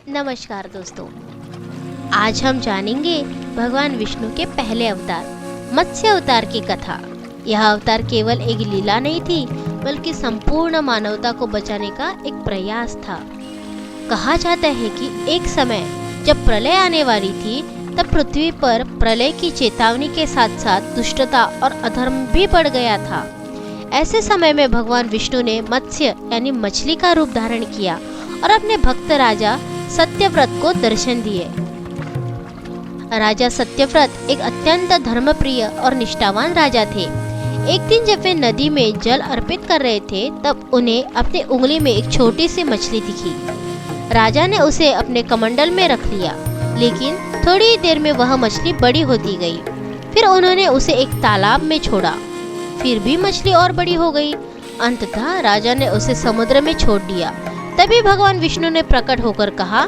नमस्कार दोस्तों, आज हम जानेंगे भगवान विष्णु के पहले अवतार मत्स्य अवतार की कथा। यह अवतार केवल एक लीला नहीं थी, बल्कि संपूर्ण मानवता को बचाने का एक प्रयास था। कहा जाता है कि एक समय जब प्रलय आने वाली थी, तब पृथ्वी पर प्रलय की चेतावनी के साथ साथ दुष्टता और अधर्म भी बढ़ गया था। ऐसे समय में भगवान विष्णु ने मत्स्य यानी मछली का रूप धारण किया और अपने भक्त राजा सत्यव्रत को दर्शन दिए। राजा सत्यव्रत एक अत्यंत धर्मप्रिय और निष्ठावान राजा थे। एक दिन जब वे नदी में जल अर्पित कर रहे थे, तब उन्हें अपनी उंगली में एक छोटी सी मछली दिखी। राजा ने उसे अपने कमंडल में रख लिया, लेकिन थोड़ी देर में वह मछली बड़ी होती गई। फिर उन्होंने उसे एक तालाब में छोड़ा, फिर भी मछली और बड़ी हो गई। अंततः राजा ने उसे समुद्र में छोड़ दिया। तभी भगवान विष्णु ने प्रकट होकर कहा,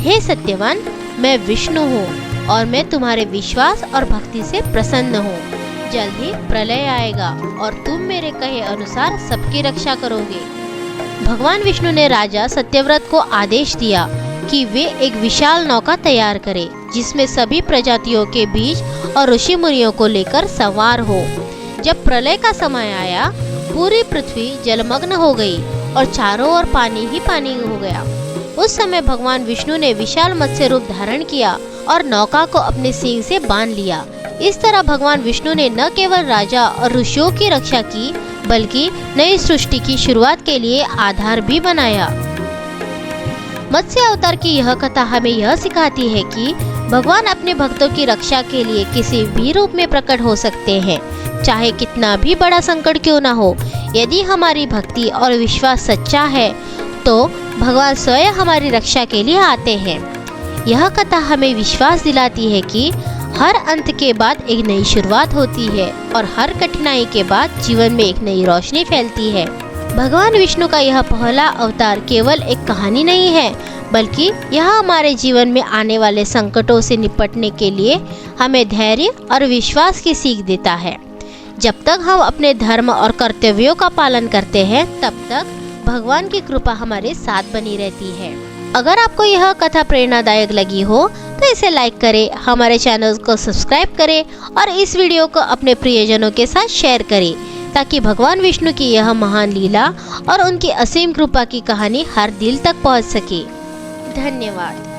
हे सत्यवान, मैं विष्णु हूँ और मैं तुम्हारे विश्वास और भक्ति से प्रसन्न हूँ। जल्द ही प्रलय आएगा और तुम मेरे कहे अनुसार सबकी रक्षा करोगे। भगवान विष्णु ने राजा सत्यव्रत को आदेश दिया कि वे एक विशाल नौका तैयार करें, जिसमें सभी प्रजातियों के बीज और ऋषि मुनियों को लेकर सवार हो। जब प्रलय का समय आया, पूरी पृथ्वी जलमग्न हो गई और चारों ओर पानी ही पानी हो गया। उस समय भगवान विष्णु ने विशाल मत्स्य रूप धारण किया और नौका को अपने सींग से बांध लिया। इस तरह भगवान विष्णु ने न केवल राजा और ऋषियों की रक्षा की, बल्कि नई सृष्टि की शुरुआत के लिए आधार भी बनाया। मत्स्य अवतार की यह कथा हमें यह सिखाती है कि भगवान अपने भक्तों की रक्षा के लिए किसी भी रूप में प्रकट हो सकते हैं, चाहे कितना भी बड़ा संकट क्यों न हो। यदि हमारी भक्ति और विश्वास सच्चा है, तो भगवान स्वयं हमारी रक्षा के लिए आते हैं। यह कथा हमें विश्वास दिलाती है कि हर अंत के बाद एक नई शुरुआत होती है और हर कठिनाई के बाद जीवन में एक नई रोशनी फैलती है। भगवान विष्णु का यह पहला अवतार केवल एक कहानी नहीं है, बल्कि यह हमारे जीवन में आने वाले संकटों से निपटने के लिए हमें धैर्य और विश्वास की सीख देता है। जब तक हम अपने धर्म और कर्तव्यों का पालन करते हैं, तब तक भगवान की कृपा हमारे साथ बनी रहती है। अगर आपको यह कथा प्रेरणादायक लगी हो, तो इसे लाइक करें, हमारे चैनल को सब्सक्राइब करें और इस वीडियो को अपने प्रियजनों के साथ शेयर करें, ताकि भगवान विष्णु की यह महान लीला और उनकी असीम कृपा की कहानी हर दिल तक पहुंच सके। धन्यवाद।